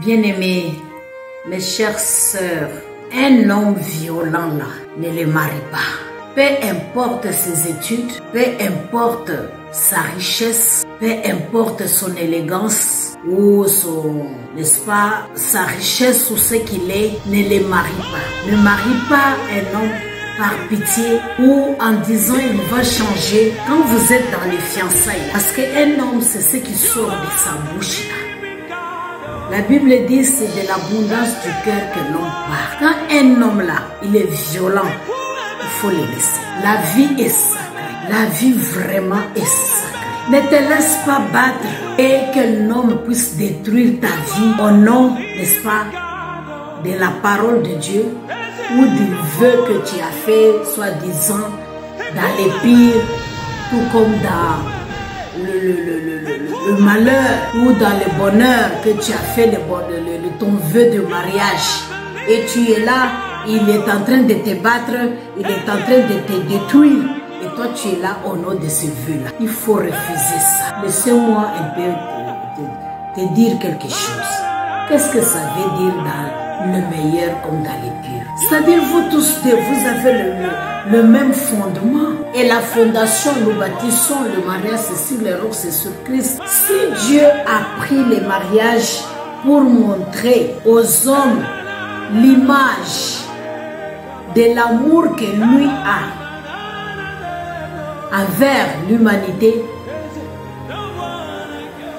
Bien-aimés, mes chères sœurs, un homme violent là ne les marie pas. Peu importe ses études, peu importe sa richesse, peu importe son élégance ou son, n'est-ce pas, sa richesse ou ce qu'il est, ne les marie pas. Ne marie pas un homme par pitié ou en disant il va changer quand vous êtes dans les fiançailles. Parce qu'un homme, c'est ce qui sort de sa bouche là. La Bible dit c'est de l'abondance du cœur que l'homme parle. Quand un homme là, il est violent, il faut le laisser. La vie est sacrée. La vie vraiment est sacrée. Ne te laisse pas battre et qu'un homme puisse détruire ta vie au nom, n'est-ce pas, de la parole de Dieu ou du vœu que tu as fait, soi-disant, dans les pires, tout comme dans le malheur ou dans le bonheur que tu as fait, ton vœu de mariage. Et tu es là, il est en train de te battre, il est en train de te détruire. Et toi, tu es là au nom de ce vœu-là. Il faut refuser ça. Laissez-moi un peu te dire quelque chose. Qu'est-ce que ça veut dire dans le meilleur comme dans le pire? C'est-à-dire, vous tous deux, vous avez le même fondement. Et la fondation, nous bâtissons le mariage, c'est sur les rocs, c'est sur Christ. Si Dieu a pris les mariages pour montrer aux hommes l'image de l'amour que lui a envers l'humanité,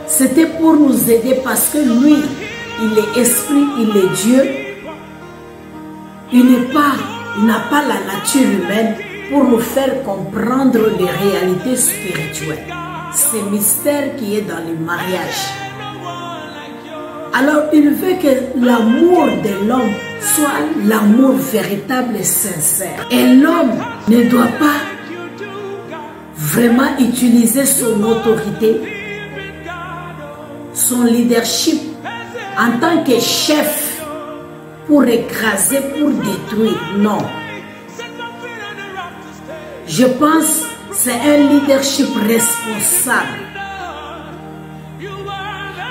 c'était pour nous aider parce que lui, il est esprit, il est Dieu. Il n'a pas la nature humaine pour nous faire comprendre les réalités spirituelles. Ce mystère qui est dans le mariage. Alors, il veut que l'amour de l'homme soit l'amour véritable et sincère. Et l'homme ne doit pas vraiment utiliser son autorité, son leadership en tant que chef pour écraser, pour détruire. Non. Je pense que c'est un leadership responsable.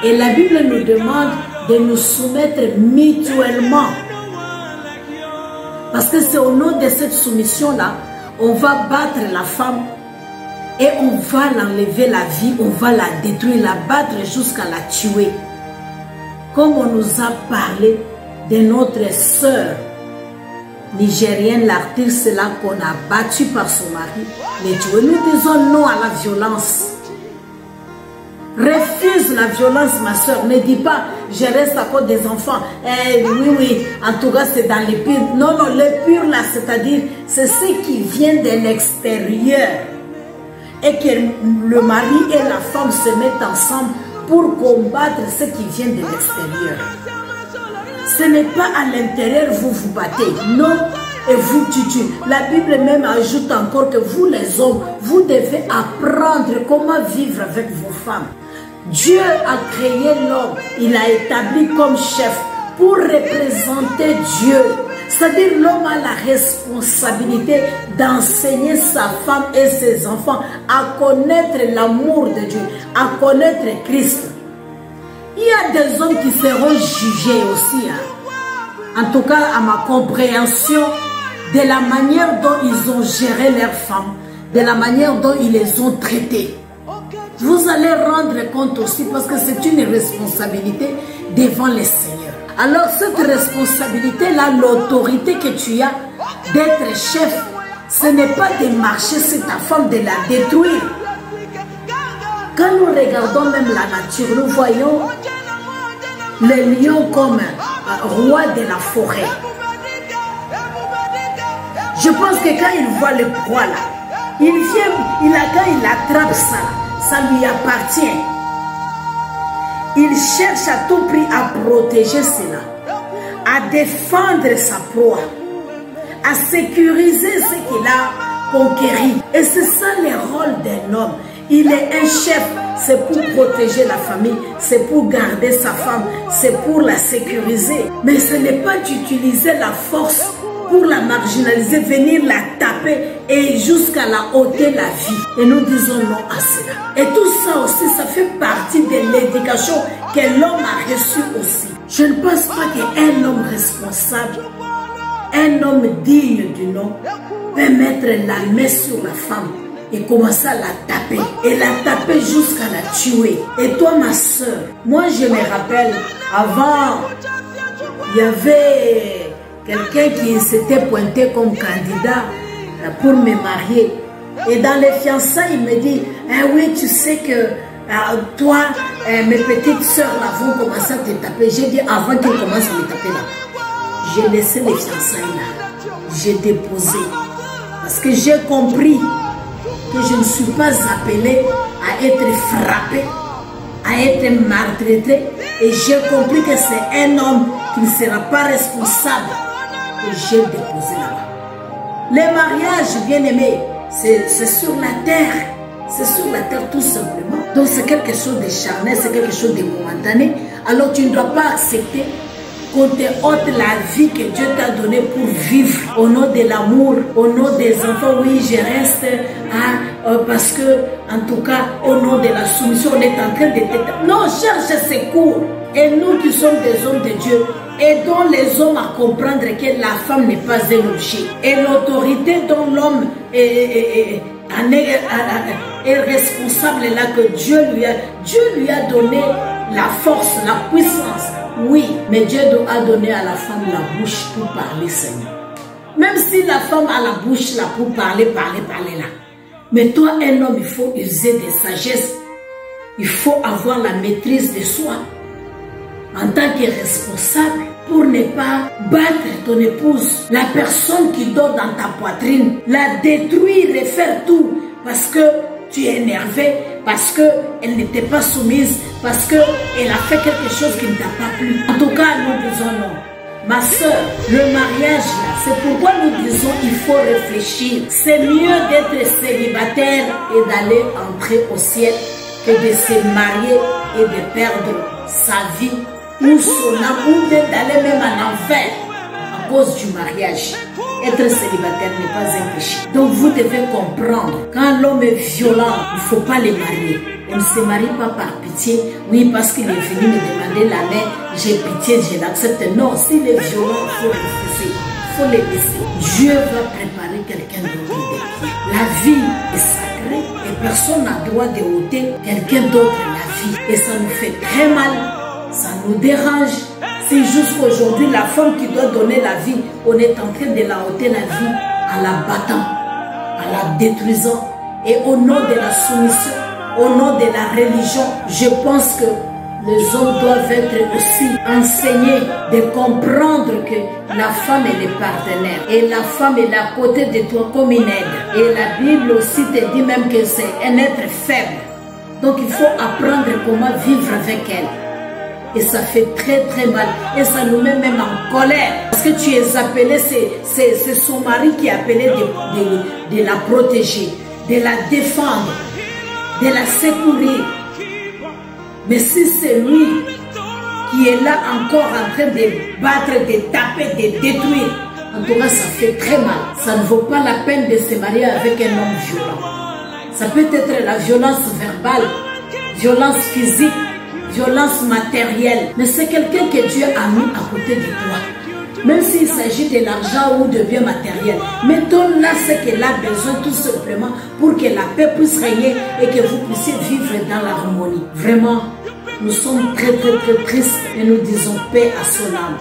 Et la Bible nous demande de nous soumettre mutuellement. Parce que c'est au nom de cette soumission-là, on va battre la femme et on va l'enlever la vie, on va la détruire, la battre jusqu'à la tuer. Comme on nous a parlé de notre sœur nigérienne, l'artiste là qu'on a battue par son mari, les tuer. Nous disons non à la violence. Refuse la violence, ma soeur. Ne dis pas, je reste à cause des enfants. Oui, en tout cas, c'est dans les pires. Non, le pur là, c'est-à-dire, c'est ce qui vient de l'extérieur. Et que le mari et la femme se mettent ensemble pour combattre ce qui vient de l'extérieur. Ce n'est pas à l'intérieur vous vous battez, non, et vous tuez. La Bible même ajoute encore que vous les hommes, vous devez apprendre comment vivre avec vos femmes. Dieu a créé l'homme, il a établi comme chef pour représenter Dieu. C'est-à-dire l'homme a la responsabilité d'enseigner sa femme et ses enfants à connaître l'amour de Dieu, à connaître Christ. Il y a des hommes qui seront jugés aussi, hein. En tout cas à ma compréhension de la manière dont ils ont géré leurs femmes, de la manière dont ils les ont traitées. Vous allez rendre compte aussi parce que c'est une responsabilité devant le Seigneur. Alors cette responsabilité-là, l'autorité que tu as d'être chef, ce n'est pas de marcher sur ta femme, de la détruire. Quand nous regardons même la nature, nous voyons le lion comme roi de la forêt. Je pense que quand il voit le proie là, il vient, quand il attrape ça, ça lui appartient. Il cherche à tout prix à protéger cela, à défendre sa proie, à sécuriser ce qu'il a conquéri. Et c'est ça le rôle d'un homme. Il est un chef, c'est pour protéger la famille, c'est pour garder sa femme, c'est pour la sécuriser. Mais ce n'est pas d'utiliser la force pour la marginaliser, venir la taper et jusqu'à la ôter la vie. Et nous disons non à cela. Et tout ça aussi, ça fait partie de l'éducation que l'homme a reçue aussi. Je ne pense pas qu'un homme responsable, un homme digne du nom, peut mettre la main sur la femme et commencer à la taper. Et la taper jusqu'à la tuer. Et toi, ma soeur, moi je me rappelle, avant, il y avait quelqu'un qui s'était pointé comme candidat pour me marier. Et dans les fiançailles, il me dit, ah oui, tu sais que toi, mes petites soeurs là vont commencer à te taper. J'ai dit, avant qu'ils commencent à me taper là, j'ai laissé les fiançailles là. J'ai déposé. Parce que j'ai compris que je ne suis pas appelée à être frappée, à être maltraitée. Et j'ai compris que c'est un homme qui ne sera pas responsable. Et j'ai déposé là-bas. Les mariages, bien aimés, c'est sur la terre. C'est sur la terre tout simplement. Donc c'est quelque chose de charnel, c'est quelque chose de momentané. Alors tu ne dois pas accepter qu'on te ôte la vie que Dieu t'a donnée pour vivre au nom de l'amour, au nom des enfants. Oui, je reste parce que, en tout cas, au nom de la soumission, on est en train de... Non, cherche secours. Et nous qui sommes des hommes de Dieu, aidons les hommes à comprendre que la femme n'est pas un objet. Et l'autorité dont l'homme est responsable là, que Dieu lui a donné la force, la puissance. Oui, mais Dieu a donné à la femme la bouche pour parler, Seigneur. Même si la femme a la bouche là pour parler là. Mais toi, un homme, il faut user de sagesse. Il faut avoir la maîtrise de soi. En tant que responsable, pour ne pas battre ton épouse, la personne qui dort dans ta poitrine, la détruire et faire tout parce que tu es énervé, parce qu'elle n'était pas soumise, parce qu'elle a fait quelque chose qui ne t'a pas plu. En tout cas, nous disons non. Ma soeur, le mariage là, c'est pourquoi nous disons il faut réfléchir. C'est mieux d'être célibataire et d'aller entrer au ciel que de se marier et de perdre sa vie ou son âme, ou d'aller même en enfer à cause du mariage. Être célibataire n'est pas un péché. Donc vous devez comprendre, quand l'homme est violent, il ne faut pas les marier. On ne se marie pas par pitié. Oui, parce qu'il est venu me demander la main, j'ai pitié, je l'accepte. Non, s'il est violent, il faut refuser. Il faut les laisser. Dieu va préparer quelqu'un d'autre. La vie est sacrée et personne n'a droit de ôter quelqu'un d'autre la vie. Et ça nous fait très mal. Ça nous dérange. C'est jusqu'aujourd'hui la femme qui doit donner la vie, on est en train de la ôter la vie en la battant, en la détruisant. Et au nom de la soumission, au nom de la religion, je pense que les hommes doivent être aussi enseignés de comprendre que la femme est le partenaire. Et la femme est à côté de toi comme une aide. Et la Bible aussi te dit même que c'est un être faible. Donc il faut apprendre comment vivre avec elle. Et ça fait très très mal. Et ça nous met même en colère. Parce que tu es appelé, c'est son mari qui est appelé de la protéger, de la défendre, de la secourir. Mais si c'est lui qui est là encore en train de battre, de taper, de détruire, en tout cas ça fait très mal. Ça ne vaut pas la peine de se marier avec un homme violent. Ça peut être la violence verbale, violence physique, violence matérielle, mais c'est quelqu'un que Dieu a mis à côté de toi. Même s'il s'agit de l'argent ou de biens matériels, mettons là ce qu'elle a besoin tout simplement pour que la paix puisse régner et que vous puissiez vivre dans l'harmonie. Vraiment, nous sommes très très très tristes et nous disons paix à son âme.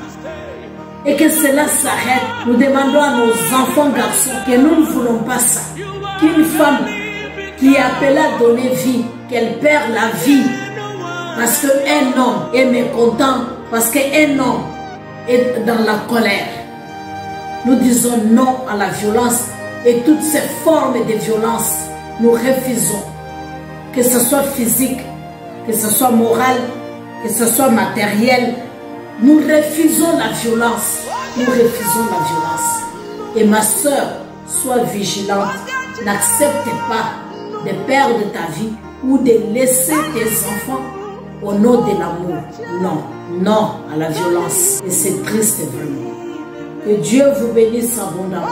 Et que cela s'arrête. Nous demandons à nos enfants garçons que nous ne voulons pas ça. Qu'une femme qui est appelée à donner vie, qu'elle perd la vie parce qu'un homme est mécontent, parce qu'un homme est dans la colère. Nous disons non à la violence et toutes ces formes de violence, nous refusons. Que ce soit physique, que ce soit moral, que ce soit matériel, nous refusons la violence. Nous refusons la violence. Et ma soeur, sois vigilante. N'accepte pas de perdre ta vie ou de laisser tes enfants au nom de l'amour. Non, non à la violence. Et c'est triste vraiment. Que Dieu vous bénisse abondamment.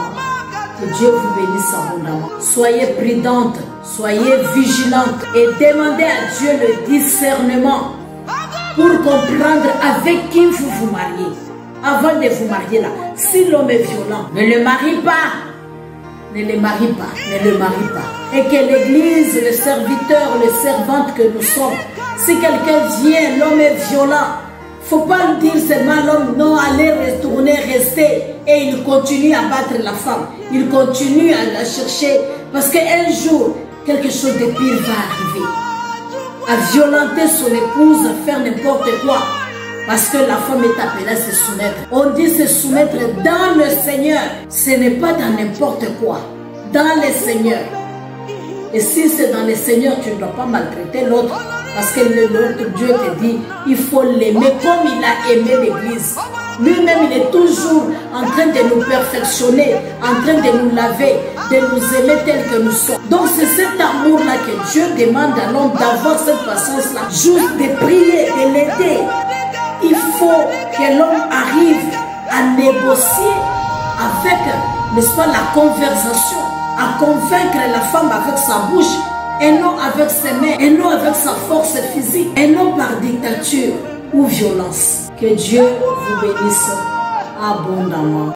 Que Dieu vous bénisse abondamment. Soyez prudentes, soyez vigilantes et demandez à Dieu le discernement pour comprendre avec qui vous vous mariez. Avant de vous marier là, si l'homme est violent, ne le marie pas. Ne le marie pas, ne le marie pas. Et que l'église, le serviteur, les servantes que nous sommes, si quelqu'un vient, l'homme est violent, faut pas lui dire seulement l'homme, non, allez retourner, rester. Et il continue à battre la femme. Il continue à la chercher. Parce qu'un jour, quelque chose de pire va arriver. À violenter son épouse, à faire n'importe quoi. Parce que la femme est appelée à se soumettre. On dit se soumettre dans le Seigneur. Ce n'est pas dans n'importe quoi. Dans le Seigneur. Et si c'est dans le Seigneur, tu ne dois pas maltraiter l'autre. Parce que l'autre Dieu te dit, il faut l'aimer comme il a aimé l'Église. Lui-même, il est toujours en train de nous perfectionner, en train de nous laver, de nous aimer tel que nous sommes. Donc c'est cet amour-là que Dieu demande à l'homme d'avoir cette patience-là. Juste de prier, de l'aider. Il faut que l'homme arrive à négocier avec, n'est-ce pas, la conversation, à convaincre la femme avec sa bouche, et non avec ses mains, et non avec sa force physique, et non par dictature ou violence. Que Dieu vous bénisse abondamment.